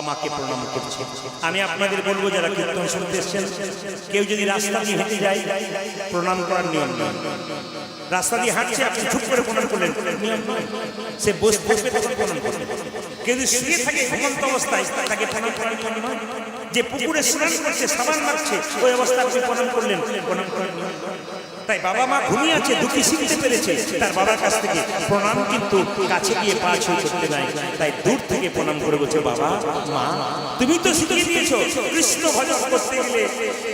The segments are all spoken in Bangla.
মাকে প্রণাম করছি। আমি আপনাদের বলবো যারা কীর্তন শুনতে এসেছেন, কেউ যদি রাস্তা দিয়ে হেঁটে যায় প্রণাম করার নিয়ম নয়। রাস্তা দিয়ে হাঁটছে আপনি চুপ করে প্রণাম করলেন, নিয়ম নয়। সে বসবে তখন প্রণাম করবেন। কেউ যদি শুয়ে থাকে ঘুমন্ত অবস্থায় তাকে প্রণাম করার নিয়ম নয়। যে পুকুরে স্নান করছে সাবান মারছে ওই অবস্থায় আপনি প্রণাম করলেন, প্রণাম করার নিয়ম নয়। তাই বাবা মা ঘুমিয়ে আছে, দুটি শিখতে পেরেছে, তার বাবার কাছ থেকে প্রণাম কিন্তু কাছে গিয়ে পা ছুঁয়ে করতে নাই। তাই দূর থেকে প্রণাম করে বলছে, বাবা মা তুমি তো শিখিয়ে দিয়েছো কৃষ্ণ ভজন করতে গেলে,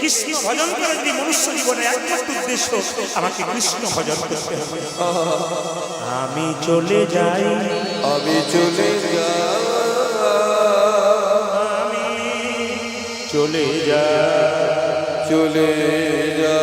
কৃষ্ণ ভজন করা যদি মনুষ্য জীবনে একমাত্র উদ্দেশ্য, আমাকে কৃষ্ণ ভজন করতে হবে। আমি চলে যাই, আমি চলে যাই, আমি চলে যাই, চলে যাই।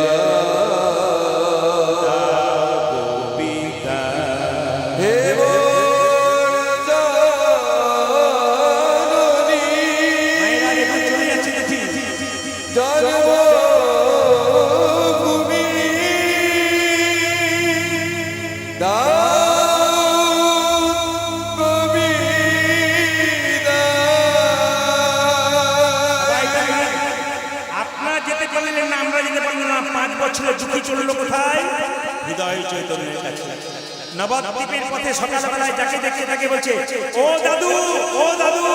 নবদ্বীপের পথে সকালবেলায় যাকে দেখছে তাকে বলছে, ও দাদু, ও দাদু,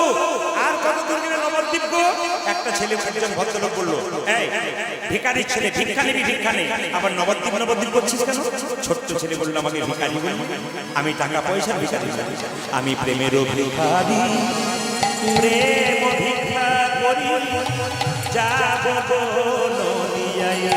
আর কত দূর গেলে নবদ্বীপ গো? একটা ছেলে একজন ভদ্রলোক বললো, এই ভিখারির ছেলে, ভিক্ষা নিবি, ভিক্ষা নে, আবার নবদ্বীপ নবদ্বীপ করছিস কেন? ছোট্ট ছেলে বললো, আমাকে ভিখারি বলবি? আমি টাকা পয়সা ভিখারি, আমি প্রেমেরও ভিখারি, প্রেম ভিক্ষা করি যাব নদিয়ায়।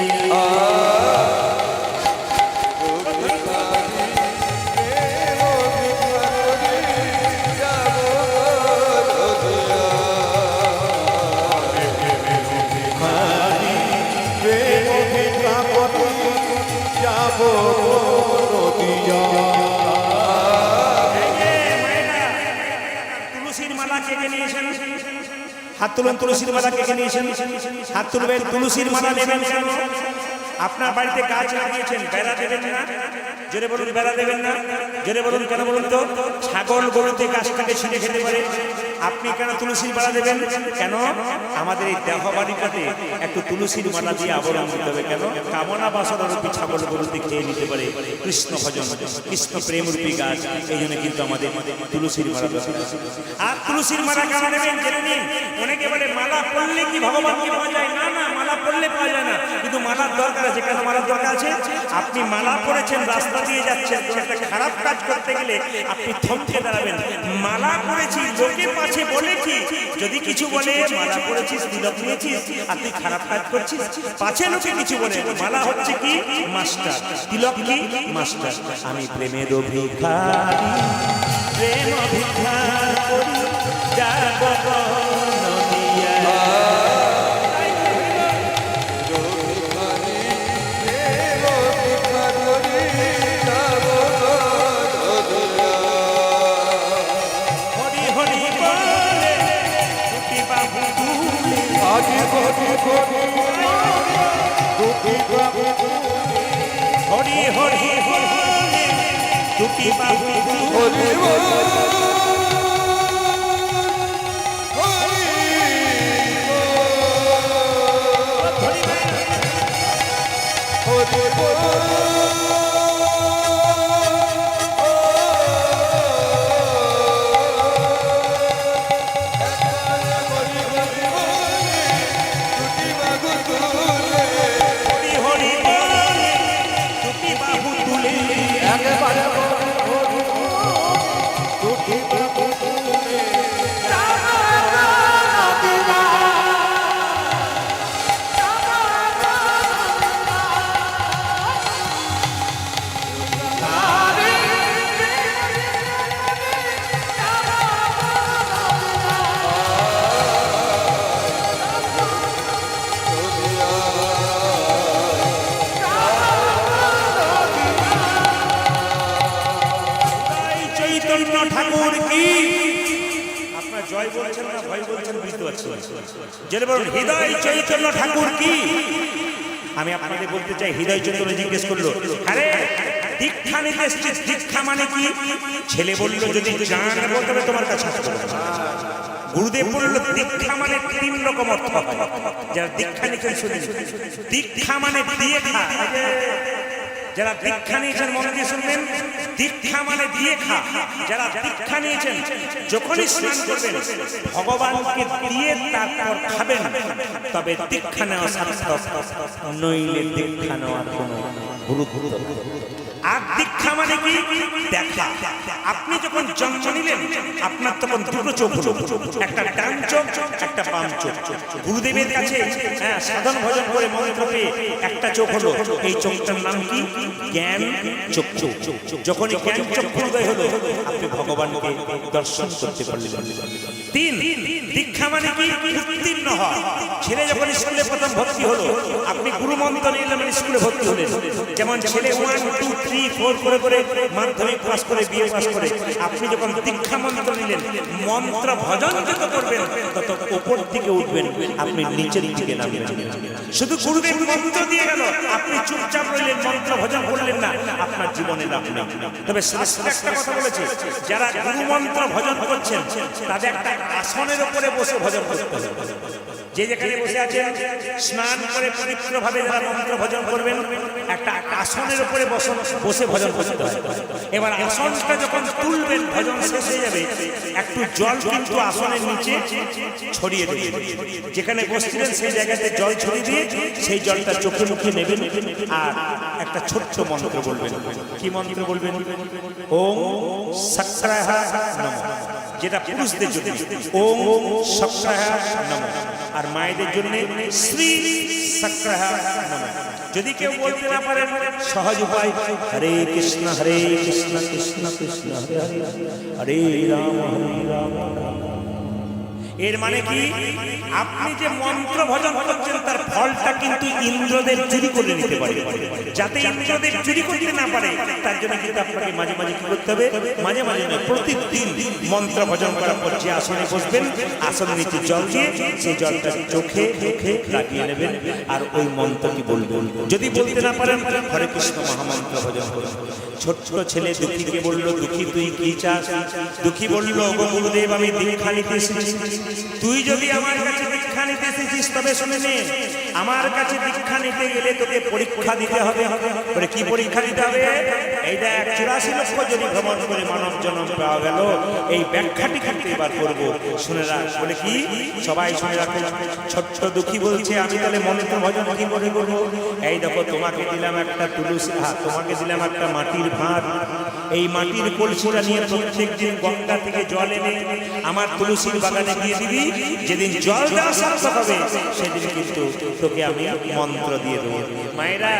তুলসীর মালা কে নিয়েছেন? হাত তুলুন। তুলসীর মালা কে নিয়েছেন? হাত তুলবেন। তুলসীর মালা নেবেন কেন? আপনার বাড়িতে গাছ লাগিয়েছেন, বেড়া দেবেন না? জোরে বলুন, বেড়া দেবেন না? জোরে বলুন, কেন বলুন তো? ছাগল গরুতে গাছটাকে ছিঁড়ে খেতে পারে। আপনি কেন তুলসীর মালা দেবেন? কেন? আমাদের এই দেহ বাড়িটাতে একটু তুলসীর মালা দিয়ে আবরণ দিতে হবে। কেন? কামনা বাসনা রূপী ছাগল গরুতে খেয়ে নিতে পারে কৃষ্ণ ভজন, কৃষ্ণ প্রেম রূপী গাছ। এই জন্য কিন্তু আমাদের তুলসীর মালা দরকার। আর তুলসীর মালা কেন নেবেন জেনে নিন। অনেকে বলে মালা পড়লে কি ভগবানকে পাওয়া যায়? না না, মালা পড়লে পাওয়া যায় না, কিন্তু মালার দরকার আছে। কেন মালার দরকার আছে? আপনি মালা পড়েছেন, রাস্তা দিয়ে যাচ্ছেন, কোনো একটা খারাপ কাজ করতে গেলে আপনি থমকে দাঁড়াবেন। মালা পড়েছি, লোকে পাছে বলেছি, যদি কিছু বলে মালা পড়েছিস, তিলক নিয়েছিস, আর তুই খারাপ কাজ করছিস, পাছে লোকে কিছু বলে। মালা হচ্ছে কি? মাস্টার। তিলক কি? মাস্টার। আমি প্রেমের ভিখারি, প্রেম ভিক্ষা করি যাব নদিয়ায়। হরি হরি হরি দুটি বাবু হরি ঠাকুর কি? আপনার জয় বলছেন না ভয় বলছেন বুঝতে পারছি। যেটা বলুন, হৃদয় চৈতন্য ঠাকুর কি? আমি আপনাদের বলতে চাই, হৃদয় চৈতন্য জিজ্ঞেস করলো, আরে দীক্ষা নিতে এসেছিস, দীক্ষা মানে কি? ছেলে বললো, যদি জান বলতে হবে তোমার কাছে আসতে হবে। গুরুদেব বলল দীক্ষা মানে 3 রকম অর্থ হয়। যারা দীক্ষা নিয়েছেন শুনুন, দীক্ষা মানে দিয়ে খা। যারা দীক্ষা নিয়েছেন মন দিয়ে শুনবেন, দীক্ষা মানে দিয়ে খা। যারা দীক্ষা নিয়েছেন যখনই স্নান করবেন ভগবানকে দিয়ে তারপর খাবেন, তবে দীক্ষা নেওয়া সার্থক, নইলে দীক্ষা নেওয়ার কোনো গুরুত্ব নেই। আর দীক্ষা মানে কি? দেখা। আপনি যখন জন্ম নিলেন আপনার তখন দুটো চোখ হলো, একটা ডান চোখ, একটা বাম চোখ। গুরুদেবের কাছে সাধন ভজন করে মন্ত্র পেয়ে একটা চোখ হলো, এই চোখটার নাম কি? জ্ঞান চক্ষু। যখনই জ্ঞান চক্ষু উদয় হলো আপনি ভগবানকে দর্শন করতে পারলেন। 3, দীক্ষা মানে কি? উত্তীর্ণ হওয়া। ছেলে যখন স্কুলে প্রথম ভর্তি হলো, আপনি গুরু মন্ত্র নিলেন, স্কুলে ভর্তি হলেন। যেমন ছেলে 1, 2, 3, 4 করে করে মাধ্যমিক পাস করে বিএ পাস করে, আপনি যখন দীক্ষা মন্ত্র নিলেন, মন্ত্র ভজন যত করবেন তত উপর দিকে উঠবেন, আপনি নিচের দিকে নামবেন। শুধু গুরুদেব মন্ত্র দিয়ে গেল, আপনি চুপচাপ রইলেন, মন্ত্র ভজন করলেন না, আপনার জীবনে লাভ নেই। তবে শাস্ত্রে একটা কথা বলেছে, যারা গুরু মন্ত্র ভজন করছেন তাদের একটা আসনের উপরে বসে ভজন করতে হবে। যে যেখানে বসে আছেন স্নান করে পবিত্রভাবে যারা মন্ত্র ভজন করবেন, একটা আসনের উপরে বসে ভজন করতে হবে। এবার আসনটা যখন তুলবেন ভজন শেষ হয়ে যাবে, একটু জল কিন্তু আসনের নিচে ছড়িয়ে দেবেন। যেখানে বসছিলেন সেই জায়গাতে জল ছড়িয়ে দিয়ে সেই জলটা চোখে মুখে নেবেন আর একটা ছোট্ট মন্ত্র বলবেন। কি মন্ত্র বলবেন? ওম সক্রাহ নমঃ। যেটা পুরুষদের জন্য ওম সক্রাহ নমঃ, আর মায়েদের জন্য শ্রী সক্রাহ নমঃ। যদি কেউ বলতে না পারেন, সহজ উপায় হরে কৃষ্ণ কৃষ্ণ কৃষ্ণ হরে হরে, হরে রাম রাম। এর মানে কি? আপনি যে মন্ত্র ভজন করছেন তার ফলটা কিন্তু ইন্দ্রদেব চুরি করে নিতে পারে। যাতে ইন্দ্রদেব চুরি করতে না পারে তার জন্য কিন্তু আপনাকে মাঝে মাঝে কি করতে হবে? মাঝে মাঝে নয়, প্রতিদিন মন্ত্র ভজন করার পর যে আসনে বসবেন, আসনের নিচে জল দিয়ে সেই জলটা চোখে মুখে লাগিয়ে নেবেন আর ওই মন্ত্রটি বলবেন। যদি বলতে না পারেন, হরে কৃষ্ণ মহামন্ত্র ভজন করুন। ছোট্ট ছেলে দুঃখীকে বলল, দুঃখী তুই কি চাস? দুঃখী বলল, ওগো গুরুদেব আমি দীক্ষা নিতে এসেছি। তুই যদি আমার কাছে দীক্ষা নিতে এসেছিস তবে শুনে নে, আমার কাছে দীক্ষা নিতে গেলে তোকে পরীক্ষা দিতে হবে। বলে কি পরীক্ষা দিতে হবে? এইটা 84 লক্ষ যদি ভ্রমণ করে মানব জন্ম পাওয়া গেল, এই ব্যাখ্যাটি কিন্তু এবার করবো, শুনে রাখ। বলে কি? সবাই শুনে রাখো। ছোট্ট দুঃখী বলছে, আমি তাহলে মন্ত্র ভজন কি করে করবো? এই দেখো, তোমাকে দিলাম একটা তুলসী, তোমাকে দিলাম একটা মাটির ভাঁড়। এই মাটির কলসিটা নিয়ে প্রত্যেক দিন গঙ্গা থেকে জল এনে আমার তুলসীর বাগানে দিয়ে দিবি। যেদিন জল দেওয়া সার্থক হবে সেদিন কিন্তু তোকে আমি মন্ত্র দিয়ে দেবো। মায়েরা,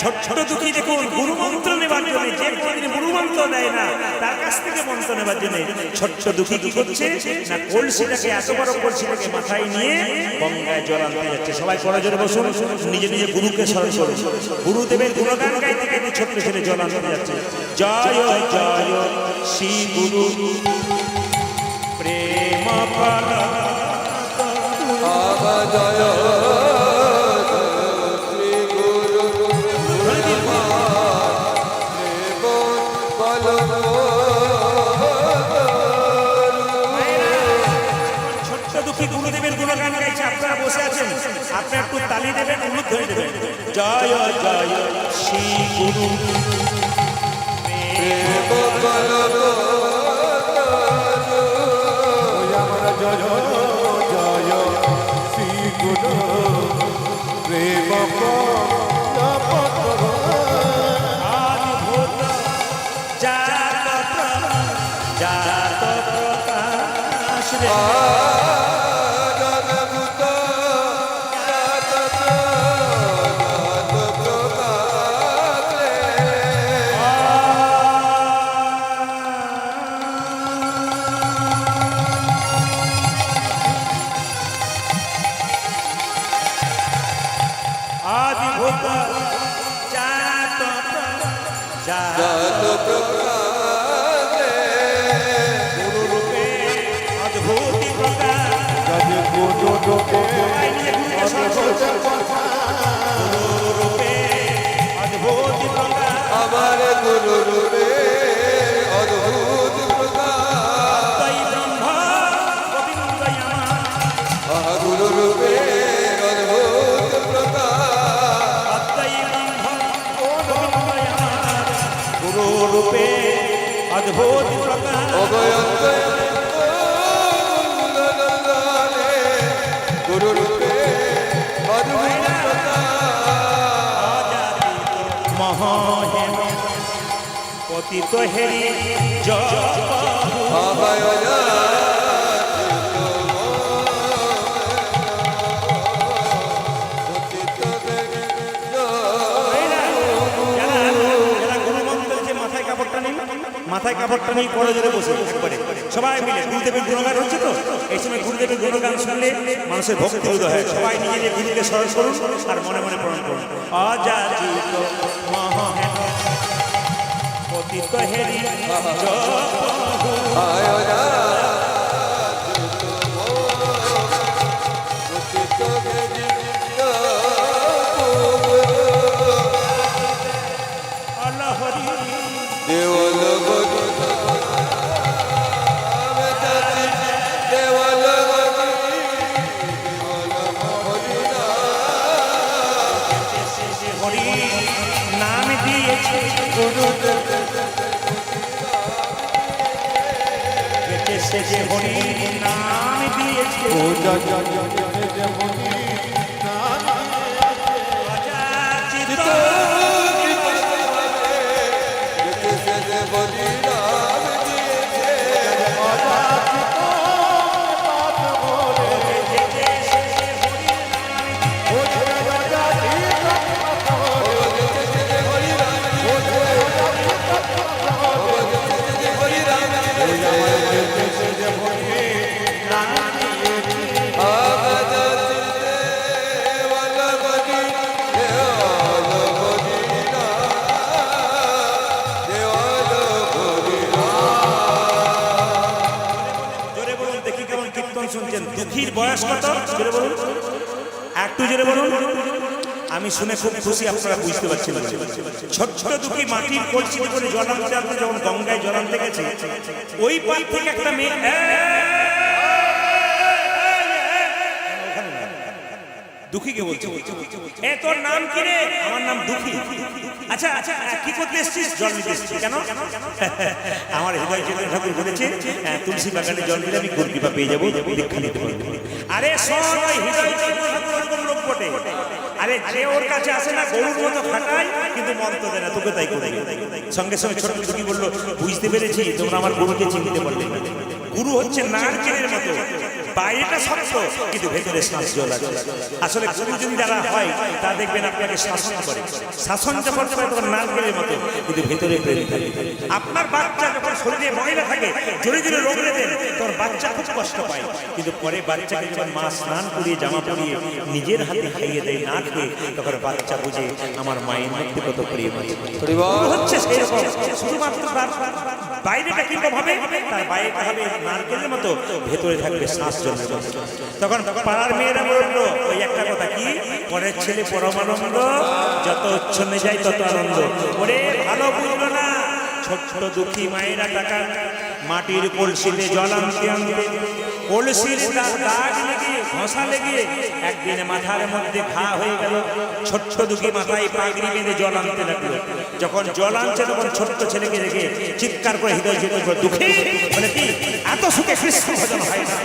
ছোট্ট দুঃখী দেখুন, গুরু মন্ত্র নেবার জন্য, যে কোনদিন গুরু মন্ত্র দেয় না তার কাছ থেকে মন্ত্র নেবার জন্য ছোট্ট দুঃখী কি করছে না, কলসিটাকে, এত বড় কলসিটাকে মাথায় নিয়ে গঙ্গায় জল আনতে যাচ্ছে। সবাই পড়া জোরে বসুন, নিজে নিজে গুরুকে স্মরণ করুন। গুরুদেবের গুণগান গাইতে গাইতে ছোট্ট ছেলে জল আনতে যাচ্ছে। জয় জয় শ্রী গুরু প্রেম ফল জয় শ্রী গুরু ছোট্ট দুঃখী গুরুদেবের গুণগান গাইছে, আপনারা বসে আছেন, আপনি একটু তালি দেবেন, উলুদ ধরে দেবেন। জয় জয় শ্রী গুরু আমার গুরু রূপে অদ্ভুত প্রকাশ। মহাগুরু রূপে অদ্ভুত প্রকাশ গুরু রূপে অদ্ভুত প্রকাশ অভয়ন্ত গুরু রূপে অদ্ভুত মহেম পতিত হেরি জপ মাথায় কাপড়টা নিয়ে পরে জোরে বসে একবারে সবাই মিলে গুরুদেবের গুণগান হচ্ছে তো এই সময় গুরুদেবের গুণগান শুনলে মানুষের ভক্তি উদয় হয় সবাই নিজেদের গুরুকে স্মরণ করুন আর মনে মনে প্রণাম করুন অযাচিত মহেম পতিত হেরি নাম দিয়েছে সে যে হরি নাম দিয়েছে দুঃখীর বয়স কত জোরে বলুন একটু জোরে বলুন আমি শুনে খুব খুশি আপনারা বুঝতে পারছেন ছোট ছোট দুঃখী মাটির কলসিতে করে জল আনতে আনতে যখন গঙ্গায় জল আনতে গেছে ওই পার থেকে একটা মেয়ে দুঃখীকে বলছে এ তোর নাম কি রে আমার নাম দুঃখী আচ্ছা আচ্ছা কি করতে এসেছিস জল নিতে এসেছিস কেন আমার হৃদয় চেতনা ঠাকুর বলেছে তুলসী বাগানে জল দিলে আমি গুরু কৃপা পেয়ে যাবো দীক্ষা নিতে পারবো আরে শোন ওই হৃদয় চেতনা ঠাকুর ওরকম লোক বটে আরে যে ওর কাছে আসে না গরুর মতো খাটায় কিন্তু মন্ত্র দেয় না তোকে তাই করে সঙ্গে সঙ্গে ছোট দুঃখী বললো বুঝতে পেরেছি তোমরা আমার গুরুকে চিনতে পারলে না গুরু হচ্ছে নারকেলের মতো বাইরেটা শক্ত কিন্তু ভেতরে শ্বাস জল আছে আসলে গুরুজন যারা হয় তা দেখবেন আপনাকে শাসন করে শাসন যখন করে তখন নারকেলের মতো কিন্তু ভেতরে প্রেম থাকে আপনার বাচ্চা যখন শরীরে ময়লা থাকে জোরে জোরে রগড়ে দেন তোর বাচ্চা খুব কষ্ট পায় কিন্তু পরে বাচ্চাকে যখন মা স্নান করিয়ে জামা পরিয়ে নিজের হাতে খাইয়ে দেয় না খেয়ে তখন বাচ্চা বুঝে আমার মায়ের মধ্যে কত প্রেম আছে হচ্ছে সেরকম শুধুমাত্র তার বাইরেটা কিরকম হবে তার বাইরেটা হবে নারকেলের মতো ভেতরে থাকবে শ্বাস জল তখন পাড়ার মেয়েরা বললো ওই একটা কথা কি পরের ছেলে পরমানন্দ যত উচ্ছন্নে যায় তত আনন্দ ওরে ভালো বুঝলো না ছোট ছোট দুঃখী মায়েরা টাকা মাটির কলসিতে জল আনতে আনতে কলসির দাগ লেগে ঘষা লেগে একদিনে মাথার মধ্যে ঘা হয়ে গেল ছোট্ট দুঃখী মাথায় পাগড়ি বেঁধে জল আনতে লাগলো যখন জল আনছে তখন ছোট্ট ছেলেকে দেখে চিৎকার করে হৃদয় চেতনা দুঃখী বলে কি এত সুখে কৃষ্ণ ভজন হয় না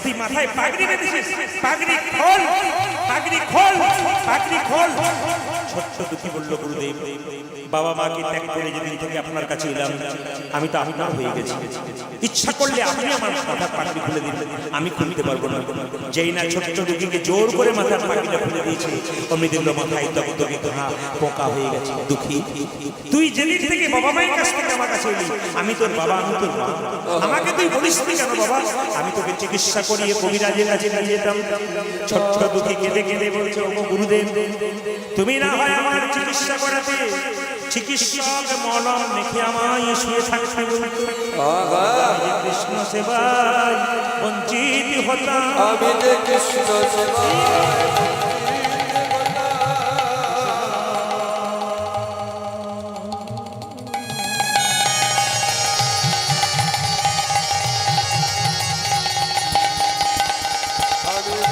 তুই মাথায় পাগড়ি বেঁধেছিস পাগড়ি খোল পাগড়ি খোল পাগড়ি খোল ছোট্ট দুঃখী বলল গুরুদেব বাবা মাকে ত্যাগ করে যেদিন থেকে আপনার কাছে এলাম আমি তো আপনার হয়ে গেছি ইচ্ছা করলে আপনি আমার মাথার পাগড়ি খুলে দিন আমি খুলতে পারবো না যেই না ছোট্ট দুঃখীকে জোর করে মাথার পাগড়িটা খুলে দিয়েছে অমনি দেখলো মাথায় দগদগে ঘা পোকা হয়ে গেছে দুঃখী তুই যেদিন থেকে বাবা মায়ের কাছ থেকে আমার কাছে এলি আমি তোর বাবা আমি তোর মা আমাকে তুই বলিস কেন বাবা আমি তোকে চিকিৎসা করিয়ে কবিরাজের কাছে নিয়ে যেতাম ছোট্ট দুঃখী কেঁদে কেঁদে বলছে ও গুরুদেব তুমি না হয় আমার চিকিৎসা করাতে চিকিৎসক মলম মেখে আমায় শুয়ে থাকতে বলতো কৃষ্ণ সেবায় বঞ্চিত হতাম আমি কৃষ্ণ সেবায় আমি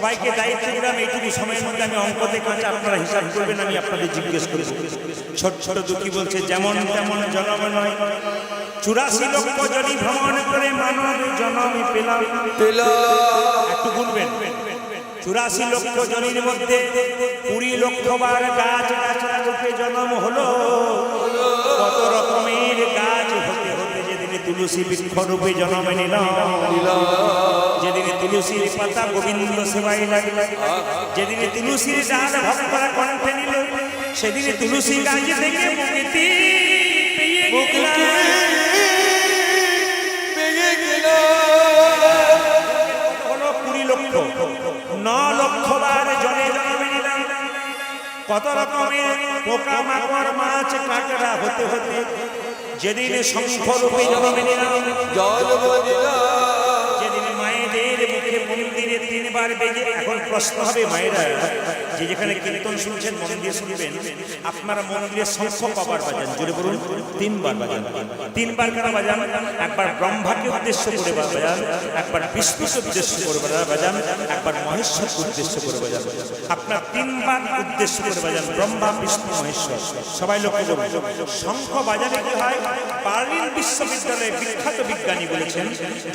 সবাইকে দায়িত্ব দিলাম এইটুকু সময়ের মধ্যে আমি অঙ্ক দেখাচ্ছি, আপনারা হিসাব করবেন, আমি আপনাদের জিজ্ঞেস করব। ছোট ছোট দুঃখী বলছে যেমন তেমন জন্ম নয়, 84 লক্ষ যদি ভ্রমণ করে মানব জন্ম পেলাম। একটু গুনবেন, 84 লক্ষ জনির মধ্যে 20 লক্ষ বার গাছ গাছরা রূপে জন্ম হলো। কত রকমের গাছ হতে হতে যেদিনে তুলসী বৃক্ষ রূপে জন্ম নিল, যেদিনে তুলসীর পাতা গোবিন্দ সেবায় লাগলো, যেদিনে তুলসীর ডাল ভক্তরা কণ্ঠে নিল, সেদিনে তুলসী গাছ থেকে মুক্তি পেয়ে হলো 20 লক্ষ। 9 লক্ষ বার জলে জন্ম নিলাম। কত রকমের পোকা মাকড় মাছ কাঁকড়া হতে হতে যেদিনে শঙ্খ রূপে জন্ম নিলাম, যেদিনে মায়েদের মুখে মন্দিরে 3 বার বেজে। এখন প্রশ্ন হবে মায়েরা, যে যেখানে কীর্তন শুনছেন মন দিয়ে শুনবেন, আপনারা মন্দিরে শঙ্খ কবার বাজান? জোরে বলুন। 3 বার বাজান। 3 বার কেন বাজান? একবার ব্রহ্মাকে উদ্দেশ্য করে বাজান, একবার বিষ্ণুকে উদ্দেশ্য করে বাজান, একবার মহেশ্বরকে উদ্দেশ্য করে বাজান। আপনার 3 বার উদ্দেশ্য করে বাজান, ব্রহ্মা বিষ্ণু মহেশ্বর। সবাই লক্ষ্য করুন, শঙ্খ বাজালে কি হয়? বার্লিন বিশ্ববিদ্যালয়ের বিখ্যাত বিজ্ঞানী বলেছেন,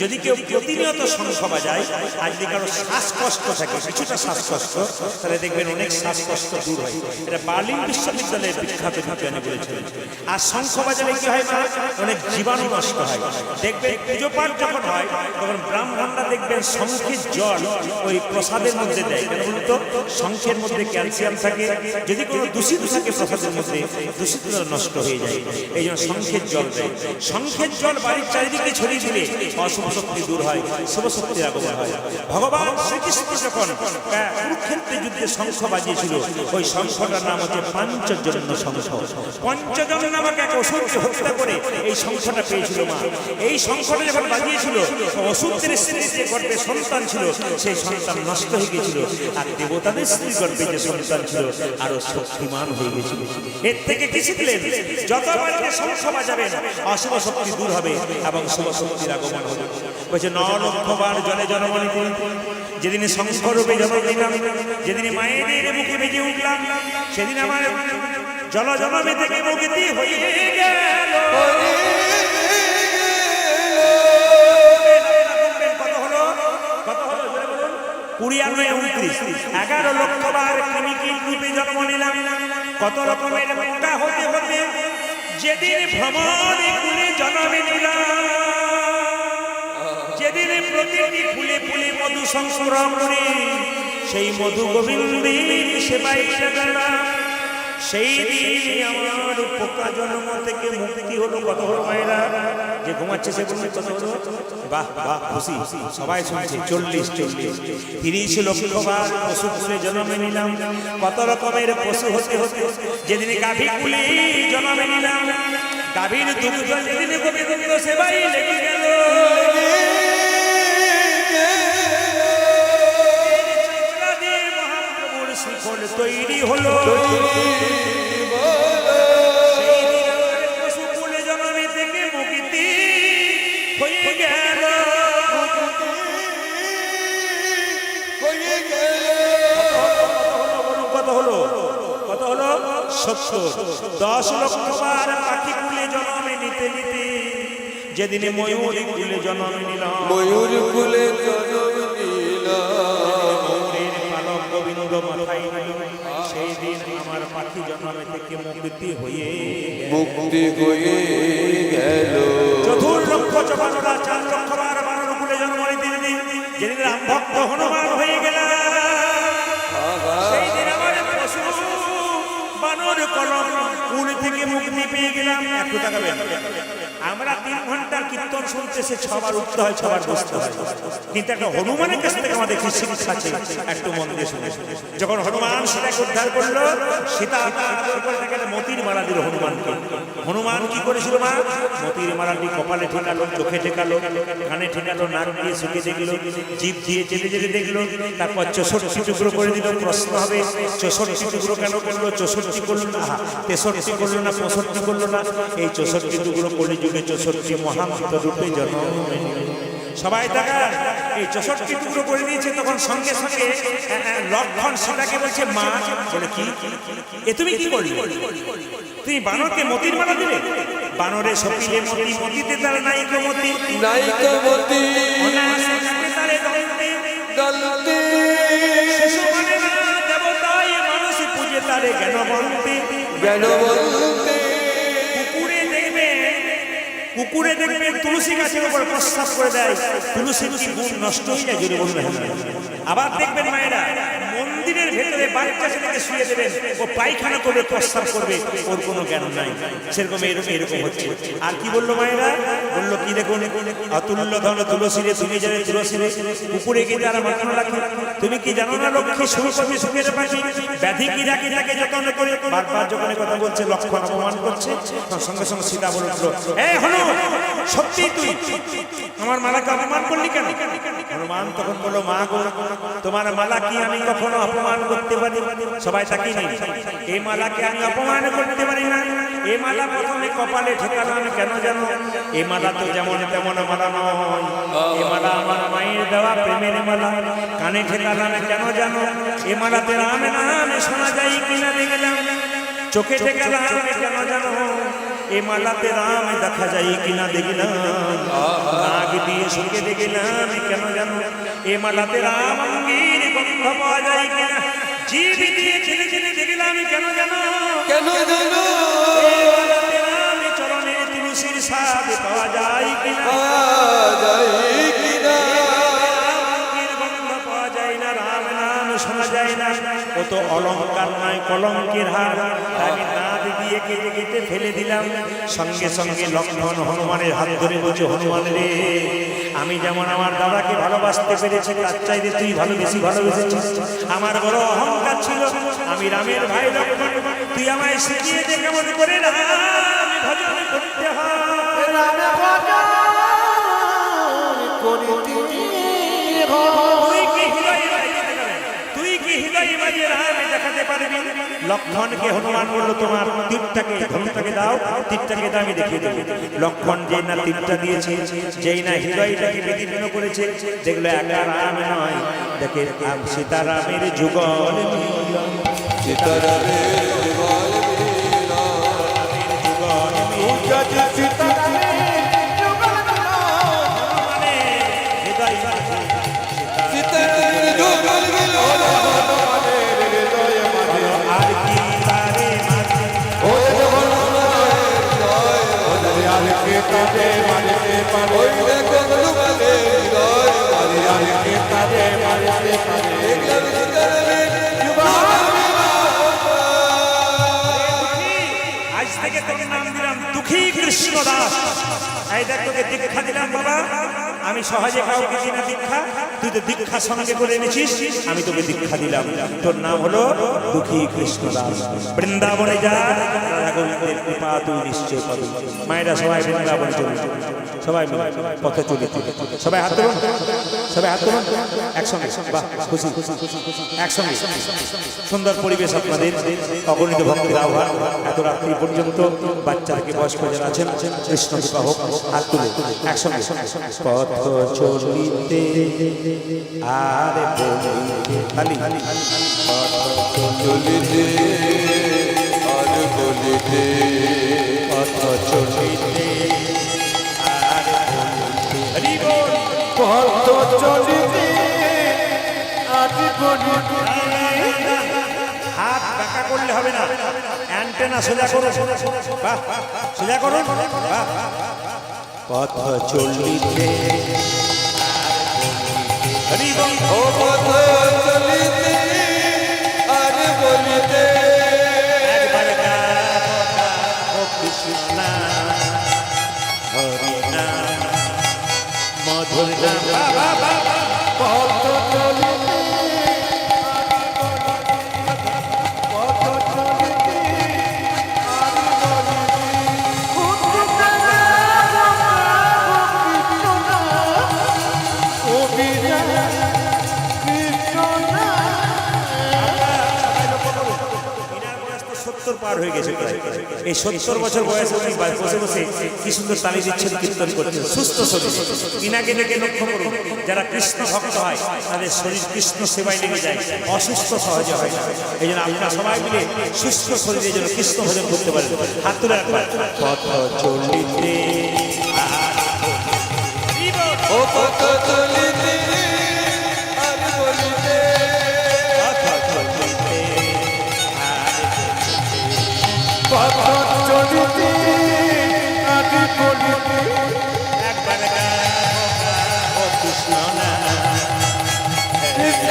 যদি কেউ প্রতিনিয়ত শঙ্খ বাজায়, আর যদি কারো শ্বাসকষ্ট থাকে, কিছুটা শ্বাসকষ্ট, তাহলে দেখবেন অনেক শ্বাসকষ্ট দূর হয়। এটা বার্লিন বিশ্ববিদ্যালয়ের বিখ্যাত বিজ্ঞানী বলেছেন। আর শঙ্খ বাজালে কি হয়? অনেক জীবাণু নষ্ট হয়। দেখবেন পুজো পাঠ যখন হয়, তখন ব্রাহ্মণরা দেখবেন শঙ্খের জল ওই প্রসাদের মধ্যে দেয়। কেন বলুন তো? শঙ্খের মধ্যে ক্যালসিয়াম থাকে, যদি কোনো দূষিত থাকে প্রসাদের মধ্যে, দূষিততা নষ্ট হয়ে যায়। এই জন্য শঙ্খের জল দেয়। শঙ্খের জল বাড়ির চারিদিকে ছড়িয়ে দিলে অশুভ শক্তি দূর হয়, শুভ শক্তির আগমন হয়। ভগবান শ্রীকৃষ্ণ যখন কুরুক্ষেত্রের যুদ্ধে শঙ্খ বাজিয়েছিল, ওই শঙ্খটার নাম হচ্ছে পাঞ্চজন্য শঙ্খ। পঞ্চজন নামক এক অসুরকে হত্যা করে এই শঙ্খটা পেয়েছিল মা। এই শঙ্খটা যখন বাজিয়েছিল, অসুরদের স্ত্রীর যে গর্ভে সন্তান ছিল, সেই সন্তান নষ্ট হয়ে গিয়েছিল। আর দেবতাদের স্ত্রীর গর্ভে যে সন্তান ছিল, আরো শক্তিমান হয়ে গেছিল। এর থেকে কি শিখলেন? যত বাড়িতে শঙ্খ বাজাবেন, অশুভ শক্তি দূর হবে এবং শুভ শক্তির আগমন হবে। বলছে 9 লক্ষ বার জলে জন্ম নিলাম, যেদিনে শঙ্খ রূপে জন্ম নিলাম, যেদিনে মায়েদের মুখে বেজে উঠলাম, সেদিন আমার জল জন্মে থেকে মুক্তি হয়ে গেল। কত হলো? কত হলো? 20 আর 9 29, 11 লক্ষ বার কৃমিকীট রূপে জন্ম নিলাম। কত রকমের পোকা হতে হতে যেদিন ভ্রমণ করে জন্ম নিলাম, যেদিন প্রতিটি ফুলে ফুলে মধু সংগ্রহ করে সেই মধু গোবিন্দের সেবায় লাগালাম, সেই দিন আমার পোকা জন্ম থেকে মুক্তি হলো। কত হলো মায়েরা? যে ঘুমাচ্ছে সে বলছে কত হলো? বাহ বাহ, খুশি সবাই শুনছে। 40 30 লক্ষ বার পশু কুলে জন্ম নিলাম। কত রকমের পশু হতে হতে যেদিনে গাভী কুলে জন্ম নিলাম, গাভীর দুগ্ধ যেদিনে গোবিন্দ সেবাই লেগে গেল, মহাপ্রভুর শিকল তৈরি হলো। কত হলো? কত হলো? 70। 10 লক্ষ বার পাখি কুলে জন্ম নিতে নিতে যেদিনে ময়ূর কুলে জন্ম নিলাম, ময়ূর কুলে জন্ম নিলাম, ময়ূরের পালক গোবিন্দ মাথায় নিল, সেই দিন আমার পাখি জন্ম থেকে মুক্তি হয়ে গেল। 4 লক্ষ 54, 4 লক্ষ বার বানর কুলে জন্ম নিতে নিতে যেদিন রাম ভক্ত হনুমান হয়ে গেল, সেই দিন আমার পশু বানর কলম কুল থেকে মুক্তি পেয়ে গেলাম। একটু তাকাবেন, আমরা 3 ঘন্টার কীর্তন শুনতে সে 6 বার উঠতে হয়, 6 বার বসতে হয়, কিন্তু একটা হনুমানের কাছ থেকে আমাদের কি শিক্ষা আছে? একটু মন দিয়ে শুনে। যখন হনুমান সীতাকে উদ্ধার করলো, সীতা মতির মালা দিল হনুমানকে। হনুমান কি করেছিল মা? মতির মালাটি কপালে ঠেকালো, চোখে ঠেকালো, কানে ঠেকালো, নাক দিয়ে শুকে দেখলো, জিভ দিয়ে চেটে চেটে দেখলো, তারপর 64 টুকরো করে দিল। প্রশ্ন হবে 64 টুকরো কেন করলো? 64 করলো না, 63 করলো না, 65 করলো না? এই 64 টুকরো করে যুগে 64 মহামন্ত্র রূপে জন্ম। সবাই দেখা এই 64 টুকরো করে দিয়েছে, তখন সঙ্গে সঙ্গে লক্ষণ সীতাকে বলছে মা, বলে কি এ তুমি কি করলে? তুমি বানরকে মতির মালা দিলে? বানরে সপিলে মতি, মতিতে তার নাইকো মতি, নাইকো মতি অনায়াসে কাটে তারে দলতে, দলতে শিশু মানে না দেবতায়, মানুষ পূজে তারে জ্ঞানবন্তে, জ্ঞানবন্তে। কুকুরে দেখবে তুলসী গাছের উপর প্রস্রাব করে দেয়, তুলসীর কি গুণ নষ্ট হয়ে যায় যদি বলবেন। আবার দেখবেন মায়েরা মন্দিরের ভেতরে বাচ্চা ছেলেকে শুয়ে দেবেন, ও পায়খানা করবে, প্রস্রাব করবে, ওর কোনো জ্ঞান নাই। সেরকম এরকম হচ্ছে। আর কি বললো মায়েরা? বললো কি দেখুন, অতুল্য ধন তুলসীরে তুমি জানে তুলসীরে, কুকুরে কি তারা মাথা রাখে, তুমি কি জানো না লক্ষ্মী শুরু করবে সুখের পাখি, ব্যাধি কি রাখি তাকে যতন করে। বারবার যখন কথা বলছে লক্ষণ অপমান করছে, সঙ্গে সঙ্গে সীতা বলে উঠলো, এই হলো সত্যি তুই আমার মালাকে অপমান করলি কেন? হনুমান তখন বললো, মা গো, তোমার মালা কি আমি কখনো অপমান করতে পারি? সবাই তাকি নেই, এই মালাকে আমি অপমান করতে পারি না। এই মালা প্রথমে কপালে ঠেকালাম কেন জানো? এই মালা তো যেমন তেমন মালা নয়, এই মালা আমার মায়ের দেওয়া প্রেমের মালা। কানে ঠেকালাম কেন জানো? এই মালাতে রাম নাম শোনা যায় কিনা দেখলাম। চোখে ঠেকালাম কেন জানো? এ মালাতে রাম দেখা যায় কিনা দেখলাম। নাক দিয়ে শুকে দেখলাম কেন জানো? এ মালাতে রাম অঙ্গের গন্ধ পাওয়া যায় কিনা। জিভ দিয়ে ছেড়ে ছেড়ে দেখলাম কেন জানো? কেন জানো? এ মালাতে রাম চরণে তুলসীর স্বাদ পাওয়া যায় কিনা। যায় কিনা। অঙ্গের গন্ধ পাওয়া যায় না, রাম নাম শোনা যায় না। ও তো অলঙ্কার নয়, কলঙ্কের হার। আমি দাঁত দিয়ে কেটে কেটে ফেলে দিলাম। সঙ্গে সঙ্গে লক্ষণ হনুমানের হাত ধরে বলছে, হনুমান রে, আমি যেমন আমার দাদাকে ভালোবাসতে পেরেছি, তার চাইতে তুই বেশি ভালোবেসেছিস। আমার বড় অহংকার ছিল, আমি রামের ভাই লক্ষণ, তুই আমায় শিখিয়ে দে কেমন করে রাম ভজন করতে হয়। দেখাতে পারবি? লক্ষণকে হনুমান বলল, তোমার তীরটাকে ধনুটাকে দাও, তীরটাকে দাও, আমি দেখিয়ে দেবো। লক্ষণ যেই না তীরটা দিয়েছে, যেই না হৃদয়টাকে বিদীর্ণ করেছে, দেখলো একা রাম নয়, দেখে সীতারামের যুগল মিলন। সীতারামের যুগল আজ থেকে তোর নাম দিলাম দুঃখী কৃষ্ণ দাস। এই দেখ তোকে দীক্ষা দিলাম বাবা, আমি সহজে কাউকে দিই না দীক্ষা, তুই তো দীক্ষা সঙ্গে করে এনেছিস, আমি তোকে দীক্ষা দিলাম। তোর নাম হলো দুঃখী কৃষ্ণ দাস। বৃন্দাবনে যা, রাঘবেন্দ্রের কৃপা তুই নিশ্চয় পাবি। মায়েরা সবাই বৃন্দাবনে চলে, সবাই পথে চলে, সবাই হাত ধরুন, সবাই হাত ধরুন একসঙ্গে। বাহ, খুশি একসঙ্গে। সুন্দর পরিবেশ আপনাদের, অগণিত ভক্তের আহ্বান। এত রাত্রি পর্যন্ত বাচ্চা থেকে বয়স্ক যারা আছেন, কৃষ্ণ কৃপা হোক। হাত তুলে একসঙ্গে। পথ চলিতে আর বলিতে, খালি পথ চলিতে আর বলিতে, পথ চলিতে আর বলিতে, হরি বল। পথ চলিতে আর বলিতে। হাত বাঁকা করলে হবে না, অ্যান্টেনা সোজা করো, বাহ, সোজা করো, বাহ। পথ চলিতে হরি বল। ও পথ চলিতে আর বলিতে, একবার গাও কৃষ্ণ হরি নাম মধুর নাম। পথ চলিতে 70 পার হয়ে গেছে প্রায়। এই 70 বছর বয়সে উনি বসে বসে কি সুন্দর তালি দিচ্ছেন, কীর্তন করছেন, সুস্থ শরীর। ইনাকে দেখে লক্ষ্য করুন, যারা কৃষ্ণ ভক্ত হয় তাদের শরীর কৃষ্ণ সেবায় লেগে যায়, অসুস্থ সহজে হয় না। এই জন্য আপনারা সবাই মিলে সুস্থ শরীরের জন্য কৃষ্ণ ভজন করতে পারেন। হাত তুলে একবার। পথ চলিতে ও পথ চলিতে আর বলিতে পথ চলিতে পথ চলিতে আর বলিতে একবার গাও, ও কৃষ্ণ না কৃষ্ণ